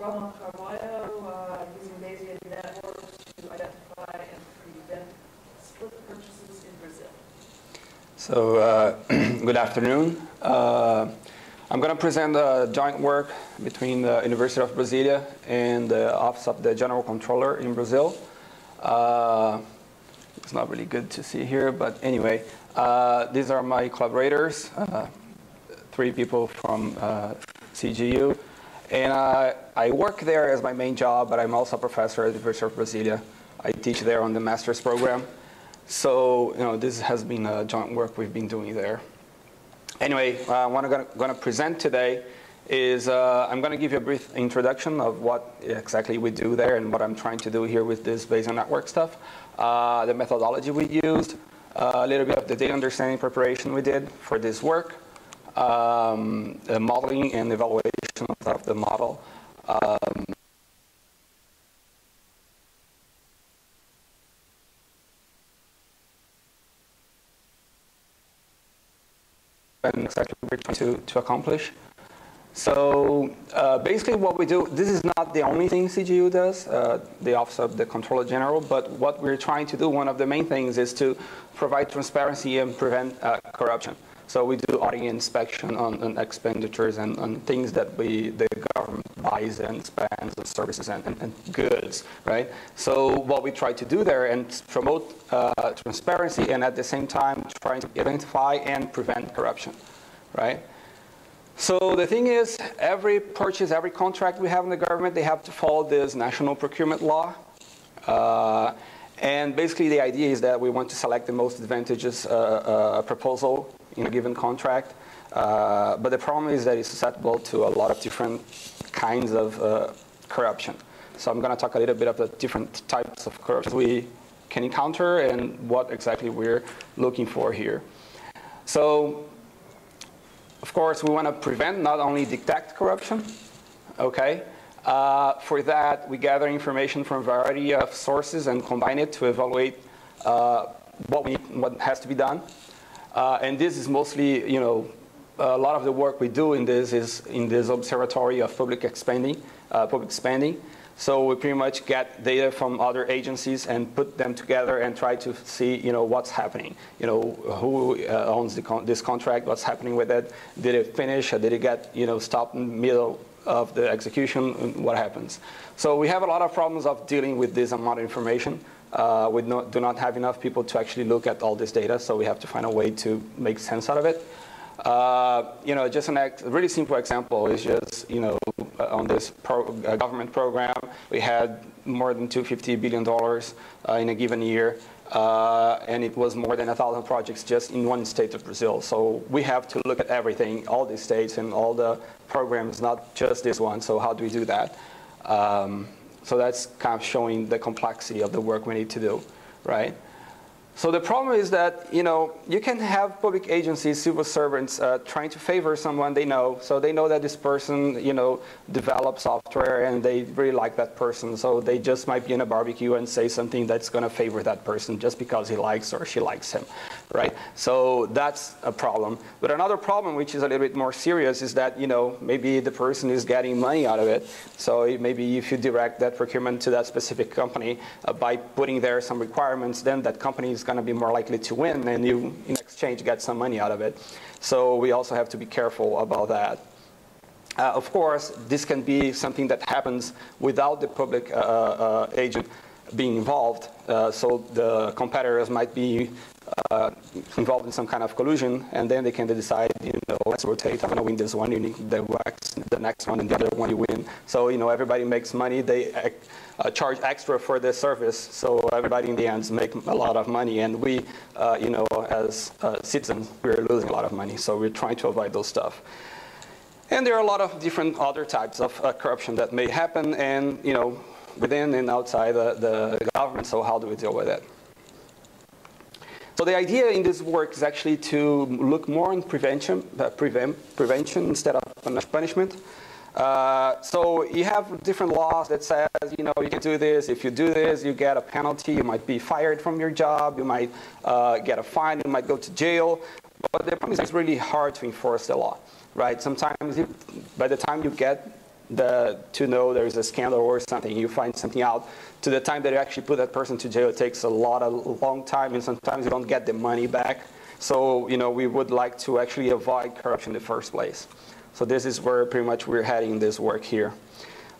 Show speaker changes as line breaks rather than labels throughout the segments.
Rommel Carvalho, using Bayesian Network to identify and prevent split purchases in Brazil.
So, good afternoon. I'm going to present a joint work between the University of Brasília and the Office of the General Comptroller in Brazil. It's not really good to see here, but anyway, these are my collaborators, 3 people from CGU. And I work there as my main job, but I'm also a professor at the University of Brasília. I teach there on the master's program. So, this has been a joint work we've been doing there. Anyway, what I'm going to present today is I'm going to give you a brief introduction of what exactly we do there and what I'm trying to do here with this Bayesian network stuff, the methodology we used, a little bit of the data understanding preparation we did for this work, the modeling and evaluation of the model. And exactly what we're trying to accomplish. So basically what we do, this is not the only thing CGU does, the Office of the Comptroller General, but what we're trying to do, one of the main things is to provide transparency and prevent corruption. So we do audit inspection on expenditures and on things that the government buys and spends on services and goods, right? So what we try to do there and promote transparency and at the same time trying to identify and prevent corruption, right? So the thing is, every purchase, every contract we have in the government, they have to follow this national procurement law. And basically the idea is that we want to select the most advantageous proposal in a given contract. But the problem is that it's susceptible to a lot of different kinds of corruption. So I'm going to talk a little bit of the different types of corruption we can encounter and what exactly we're looking for here. So, of course, we want to prevent, not only detect corruption, okay? For that, we gather information from a variety of sources and combine it to evaluate what has to be done. And this is mostly, a lot of the work we do in this is in this observatory of public spending. So we pretty much get data from other agencies and put them together and try to see, what's happening. Who owns this contract? What's happening with it? Did it finish? Did it get, stopped in the middle of the execution? What happens? So we have a lot of problems of dealing with this amount of information. We do not have enough people to actually look at all this data, so we have to find a way to make sense out of it. Just a really simple example is just, on this government program, we had more than $250 billion in a given year, and it was more than 1,000 projects just in one state of Brazil. So we have to look at everything, all the states and all the programs, not just this one. So how do we do that? So that's kind of showing the complexity of the work we need to do, right? So the problem is that, you can have public agencies, civil servants, trying to favor someone they know. So they know that this person, develops software and they really like that person. So they just might be in a barbecue and say something that's going to favor that person just because he likes or she likes him, right? So that's a problem. But another problem, which is a little bit more serious, is that, maybe the person is getting money out of it. So maybe if you direct that procurement to that specific company by putting there some requirements, then that company is going to be more likely to win, and you, in exchange, get some money out of it. So we also have to be careful about that. Of course, this can be something that happens without the public agent being involved. So the competitors might be involved in some kind of collusion, and then they can decide, let's rotate. I'm going to win this one, you need the next one, and the other one you win. So everybody makes money. They charge extra for the service, so everybody in the end make a lot of money, and we, as citizens, we're losing a lot of money. So we're trying to avoid those stuff. And there are a lot of different other types of corruption that may happen, and within and outside the government. So how do we deal with it? So the idea in this work is actually to look more on prevention instead of punishment. So you have different laws that says, you can do this. If you do this, you get a penalty. You might be fired from your job. You might get a fine. You might go to jail. But the problem is it's really hard to enforce the law, right? Sometimes by the time you get to know there's a scandal or something, you find something out, to the time that you actually put that person to jail, it takes a long time, and sometimes you don't get the money back. So, you know, we would like to actually avoid corruption in the first place. So this is where pretty much we're heading this work here.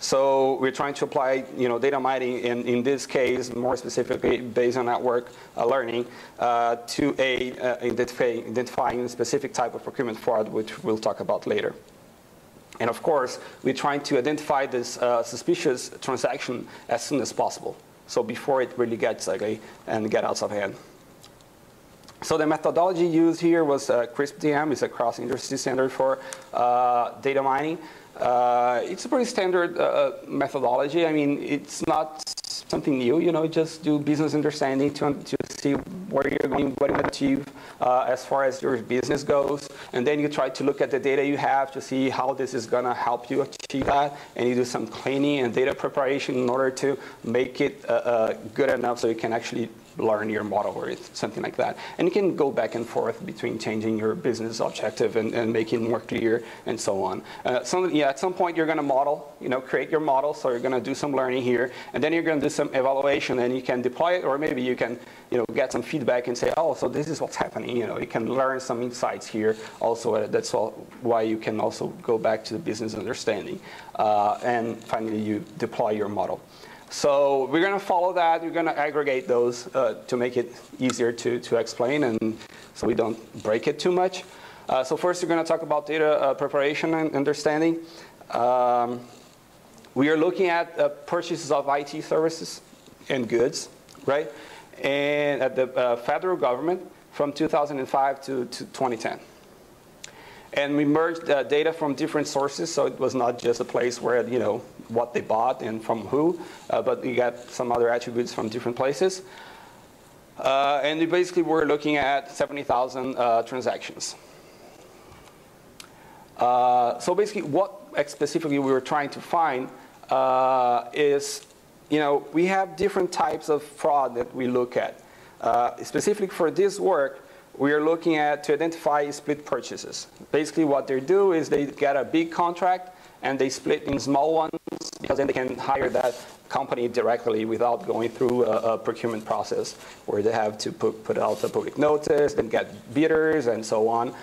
So we're trying to apply, you know, data mining, in this case, more specifically Bayesian network learning, to identifying a specific type of procurement fraud, which we'll talk about later. And of course, we're trying to identify this suspicious transaction as soon as possible, so before it really gets ugly and get out of hand. So the methodology used here was CRISP-DM. It's a cross-industry standard for data mining. It's a pretty standard methodology. I mean, it's not something new. You know, just do business understanding to see where you're going, what you want to achieve as far as your business goes. And then you try to look at the data you have to see how this is going to help you achieve that. And you do some cleaning and data preparation in order to make it good enough so you can actually learn your model or something like that. And you can go back and forth between changing your business objective and making it more clear and so on. At some point you're going to model, you know, create your model. So you're going to do some learning here, and then you're going to do some evaluation, and you can deploy it, or maybe you can, you know, get some feedback and say, oh, so this is what's happening. You know, you can learn some insights here. Also, that's why you can also go back to the business understanding, and finally you deploy your model. So we're going to follow that. We're going to aggregate those to make it easier to explain, and so we don't break it too much. So first, we're going to talk about data preparation and understanding. We are looking at purchases of IT services and goods, right? And at the federal government from 2005 to 2010. And we merged data from different sources, so it was not just a place where, you know, what they bought and from who, but we got some other attributes from different places. And we basically were looking at 70,000 transactions. So basically what specifically we were trying to find is, you know, we have different types of fraud that we look at. Specifically for this work, we are looking at to identify split purchases. Basically what they do is they get a big contract and they split in small ones, because then they can hire that company directly without going through a procurement process where they have to put out a public notice, then get bidders and so on.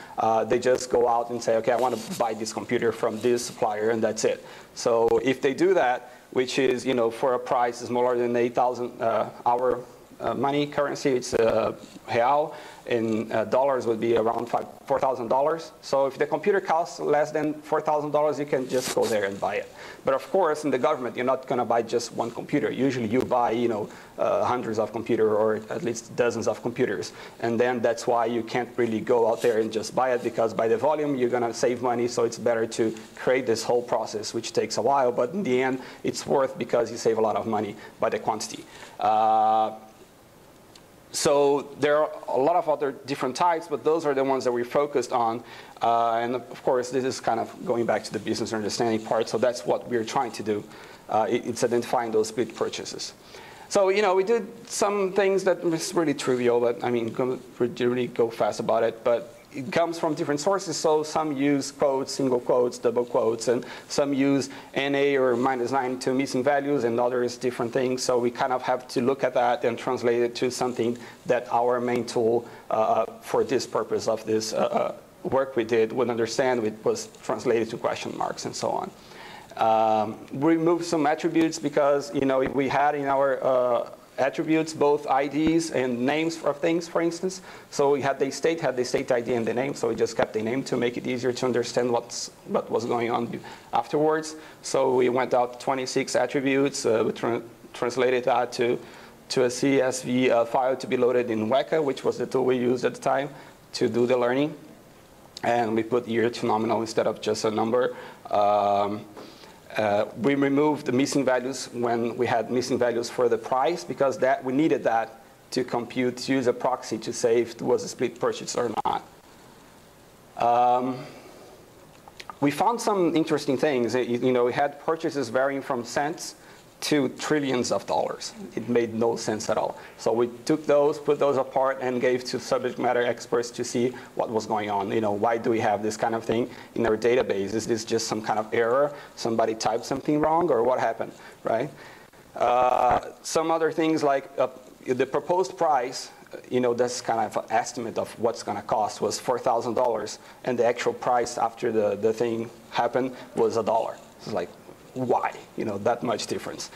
They just go out and say, okay, I want to buy this computer from this supplier, and that's it. So if they do that, which is, you know, for a price smaller than 8,000 our money currency, it's real. In dollars would be around $4,000. So if the computer costs less than $4,000, you can just go there and buy it. But of course, in the government, you're not going to buy just one computer. Usually you buy, you know, hundreds of computers, or at least dozens of computers. And then that's why you can't really go out there and just buy it, because by the volume, you're going to save money. So it's better to create this whole process, which takes a while. But in the end, it's worth, because you save a lot of money by the quantity. So there are a lot of other different types, but those are the ones that we focused on. And of course, this is kind of going back to the business understanding part. So that's what we're trying to do. It's identifying those split purchases. So, you know, we did some things that was really trivial, but I mean, really go fast about it. But it comes from different sources. So some use quotes, single quotes, double quotes, and some use NA or -9 to missing values, and others different things. So we kind of have to look at that and translate it to something that our main tool for this purpose of this work we did would understand. It was translated to question marks and so on. We removed some attributes because, you know, we had in our attributes both IDs and names of things, for instance. So we had the state ID and the name, so we just kept the name to make it easier to understand what was going on afterwards. So we went out 26 attributes. We translated that to a CSV file to be loaded in Weka, which was the tool we used at the time to do the learning. And we put year to nominal instead of just a number. We removed the missing values when we had missing values for the price, because we needed that to compute, to use a proxy to say if it was a split purchase or not. We found some interesting things. You know, we had purchases varying from cents $2 trillion. It made no sense at all. So we took those, put those apart, and gave to subject matter experts to see what was going on. Why do we have this kind of thing in our database? Is this just some kind of error? Somebody typed something wrong, or what happened, right? Some other things like the proposed price, that's kind of an estimate of what's going to cost, was $4,000, and the actual price after the thing happened was $1. It's like, why? That much difference.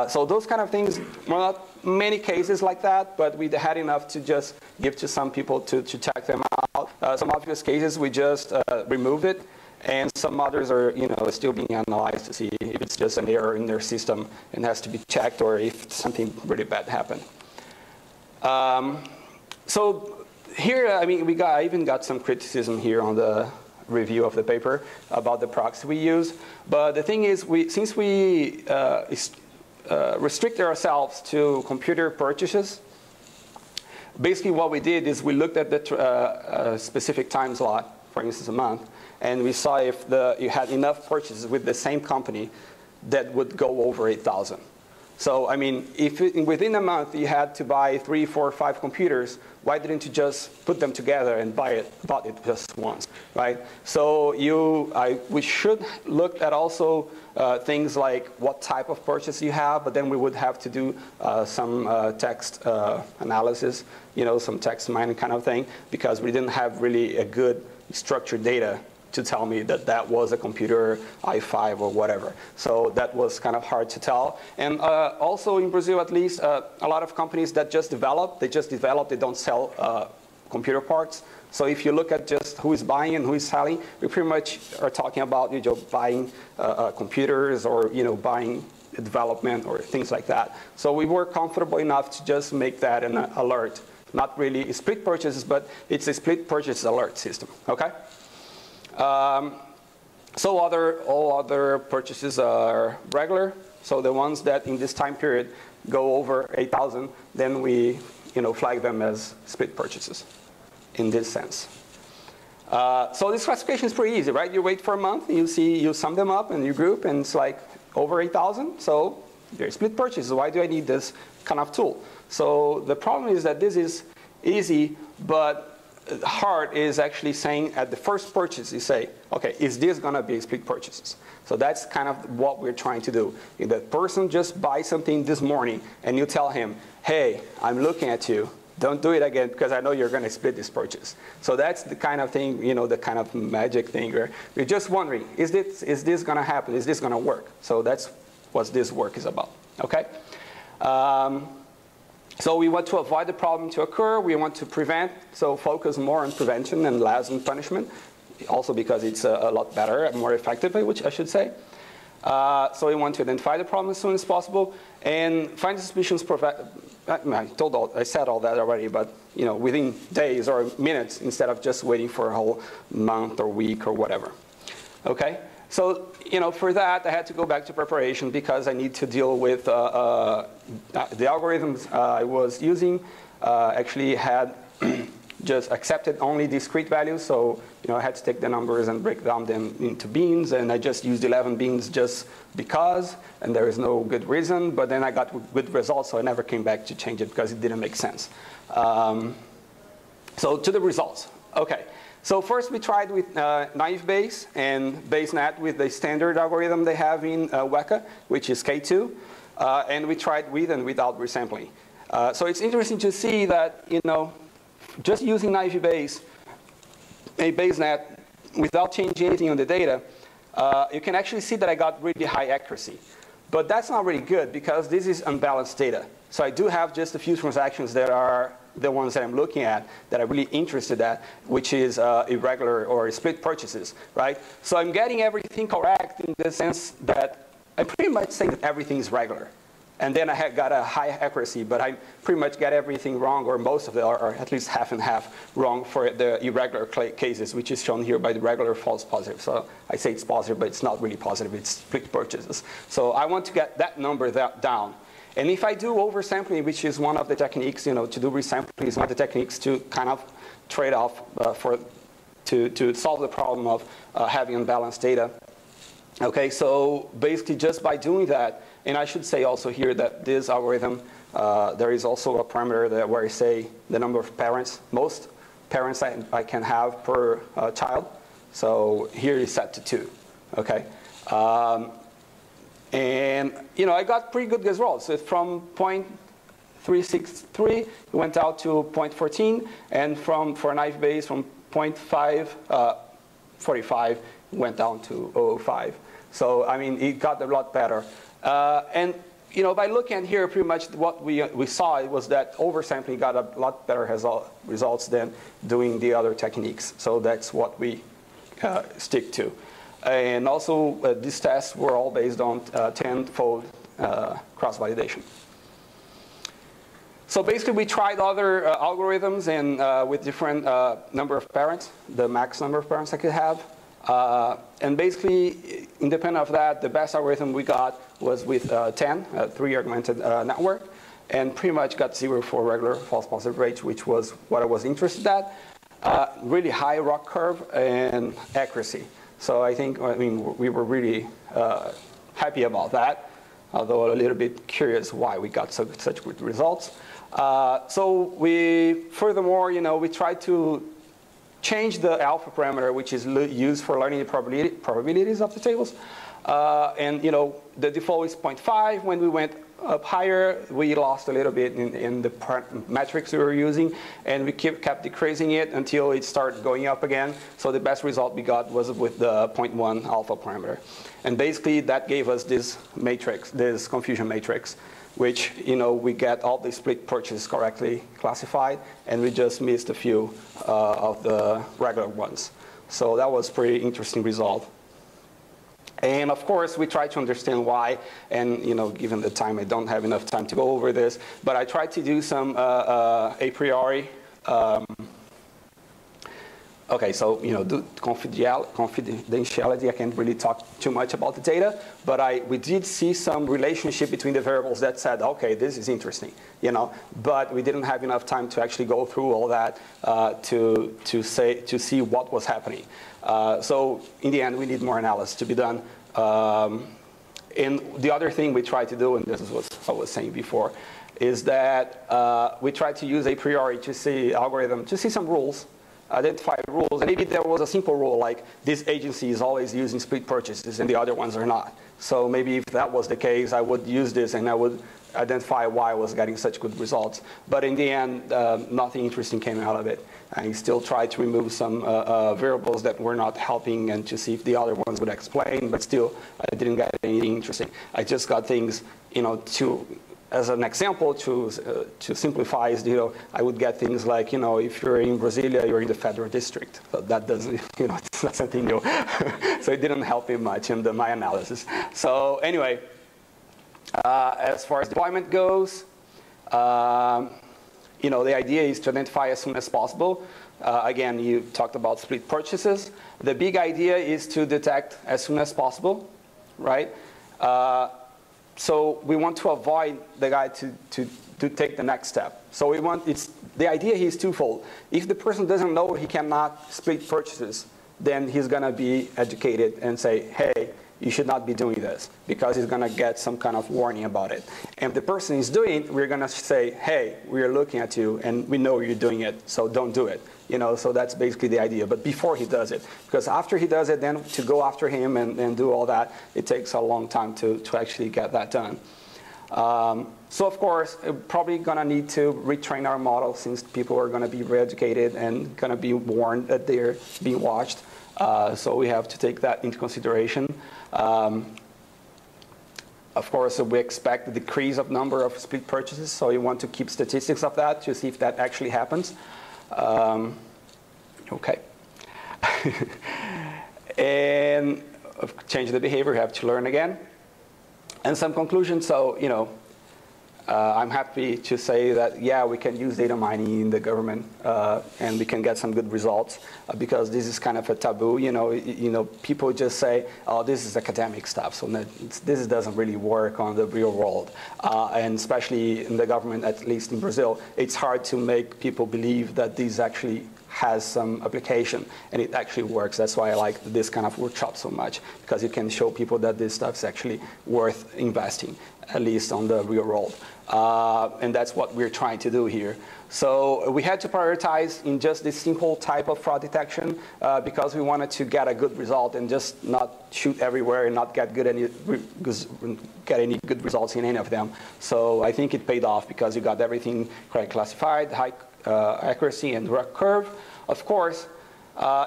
So those kind of things, well, not many cases like that, but we had enough to just give to some people to check them out. Some obvious cases, we just removed it, and some others are, still being analyzed to see if it's just an error in their system and has to be checked, or if something really bad happened. So here, I even got some criticism here on the review of the paper about the proxy we use. But the thing is, since we restrict ourselves to computer purchases, basically what we did is we looked at the specific time slot, for instance, a month, and we saw if you had enough purchases with the same company that would go over 8,000. So, if within a month you had to buy 3, 4, 5 computers, why didn't you just put them together and bought it just once, right? So we should look at also things like what type of purchase you have, but then we would have to do some text analysis, some text mining kind of thing, because we didn't have really a good structured data to tell me that was a computer i5 or whatever. So that was kind of hard to tell. And also in Brazil, at least, a lot of companies that just develop, they don't sell computer parts. So if you look at just who is buying and who is selling, we pretty much are talking about buying computers, or buying development or things like that. So we were comfortable enough to just make that an alert. Not really split purchases, but it's a split purchase alert system, okay? So all other purchases are regular. So the ones that in this time period go over 8,000, then we flag them as split purchases in this sense. So this classification is pretty easy, right? You wait for a month, and you sum them up and you group, and it's like over 8,000. So they're split purchases. Why do I need this kind of tool? So the problem is that this is easy, but hard is actually saying at the first purchase, you say, okay, is this going to be split purchases? So that's kind of what we're trying to do. If the person just buys something this morning and you tell him, hey, I'm looking at you, don't do it again because I know you're going to split this purchase. So that's the kind of thing, the kind of magic thing where you're just wondering, is this going to happen? Is this going to work? So that's what this work is about, okay? So we want to avoid the problem to occur. We want to prevent, so focus more on prevention and less on punishment, also because it's a lot better and more effective, which I should say. So we want to identify the problem as soon as possible and find suspicions. I said all that already, but within days or minutes instead of just waiting for a whole month or week or whatever. Okay. So, for that, I had to go back to preparation because I need to deal with the algorithms I was using. Actually had just accepted only discrete values. So, I had to take the numbers and break down them into beans. And I just used 11 beans just because. And there is no good reason. But then I got good results, so I never came back to change it because it didn't make sense. So to the results. OK. So first we tried with naive Bayes and BaseNet with the standard algorithm they have in Weka, which is K2. And we tried with and without resampling. So it's interesting to see that, just using naive Bayes, a BaseNet, without changing anything on the data, you can actually see that I got really high accuracy. But that's not really good because this is unbalanced data. So I do have just a few transactions that are the ones that I'm looking at that I'm really interested at, which is irregular or split purchases, right? So I'm getting everything correct in the sense that I pretty much say that everything is regular. And then I got a high accuracy, but I pretty much get everything wrong, or most of it, or at least half and half wrong for the irregular cases, which is shown here by the regular false positive. So I say it's positive, but it's not really positive. It's split purchases. So I want to get that number down. And if I do oversampling, which is one of the techniques, to do resampling is one of the techniques to kind of trade off to solve the problem of having unbalanced data. Okay, so basically just by doing that, and I should say also here that this algorithm, there is also a parameter that where I say the number of parents, most parents I can have per child. So here is set to 2, okay? And I got pretty good results. So from 0.363, it went out to 0.14, and for an IV base from 0.545 went down to 0.05. So I mean, it got a lot better. And by looking at here, pretty much what we saw was that oversampling got a lot better results than doing the other techniques. So that's what we stick to. And also, these tests were all based on 10-fold cross-validation. So basically, we tried other algorithms and with different number of parents, the max number of parents I could have. And basically, independent of that, the best algorithm we got was with 10, Tree Augmented Network, and pretty much got 0 for regular false positive rate, which was what I was interested at. Really high ROC curve and accuracy. So I mean, we were really happy about that, although a little bit curious why we got such good results. So furthermore, we tried to change the alpha parameter, which is used for learning the probabilities of the tables. And the default is 0.5. When we went up higher, we lost a little bit in the metrics we were using, and we kept decreasing it until it started going up again. So the best result we got was with the 0.1 alpha parameter. And basically, that gave us this matrix, this confusion matrix, which we get all the split purchases correctly classified, and we just missed a few of the regular ones. So that was a pretty interesting result. And of course, we tried to understand why, and given the time, I don't have enough time to go over this, but I tried to do some a priori. Okay, so do confidentiality, I can't really talk too much about the data, but we did see some relationship between the variables that said, okay, this is interesting, but we didn't have enough time to actually go through all that to see what was happening. So in the end, we need more analysis to be done. And the other thing we tried to do, and this is what I was saying before, is that we tried to use a priori to see algorithm, to see some rules, identify rules. And maybe there was a simple rule like this agency is always using split purchases and the other ones are not. So maybe if that was the case, I would use this and I would identify why I was getting such good results. But in the end, nothing interesting came out of it. I still tried to remove some variables that were not helping and to see if the other ones would explain, but still I didn't get anything interesting. I just got things, as an example, to simplify, I would get things like, if you're in Brasília, you're in the federal district. So that doesn't, it's not something new. So it didn't help me much in my analysis. So anyway, as far as deployment goes, the idea is to identify as soon as possible. Again, you talked about split purchases. The big idea is to detect as soon as possible, right? So we want to avoid the guy to take the next step. So the idea here is twofold. If the person doesn't know he cannot split purchases, then he's going to be educated and say, hey, you should not be doing this, because he's going to get some kind of warning about it. And if the person is doing it, we're going to say, hey, we're looking at you, and we know you're doing it, so don't do it. So that's basically the idea. But before he does it, because after he does it, then to go after him and do all that, it takes a long time to actually get that done. So of course, probably going to need to retrain our model, since people are going to be re-educated and going to be warned that they're being watched. So we have to take that into consideration. Of course, we expect a decrease of number of split purchases, so you want to keep statistics of that to see if that actually happens. Okay. And change the behavior, you have to learn again. And some conclusions. So, I'm happy to say that, yeah, we can use data mining in the government, and we can get some good results, because this is kind of a taboo. People just say, oh, this is academic stuff, so this doesn't really work on the real world. And especially in the government, at least in Brazil, it's hard to make people believe that this actually has some application, and it actually works. That's why I like this kind of workshop so much, because you can show people that this stuff's actually worth investing, at least on the real world. And that's what we're trying to do here. So we had to prioritize in just this simple type of fraud detection because we wanted to get a good result and just not shoot everywhere and not get any good results in any of them. So I think it paid off because you got everything correctly classified, high accuracy and direct curve. Of course,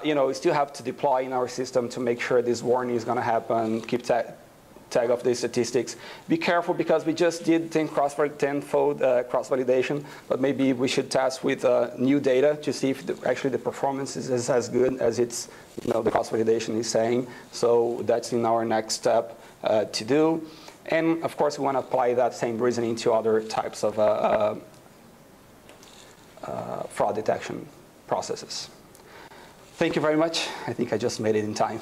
we still have to deploy in our system to make sure this warning is going to happen, keep tag of the statistics. Be careful because we just did 10-fold cross-validation, but maybe we should test with new data to see if actually the performance is as good as it's, the cross-validation is saying. So that's in our next step to do. And of course, we want to apply that same reasoning to other types of fraud detection processes. Thank you very much. I think I just made it in time.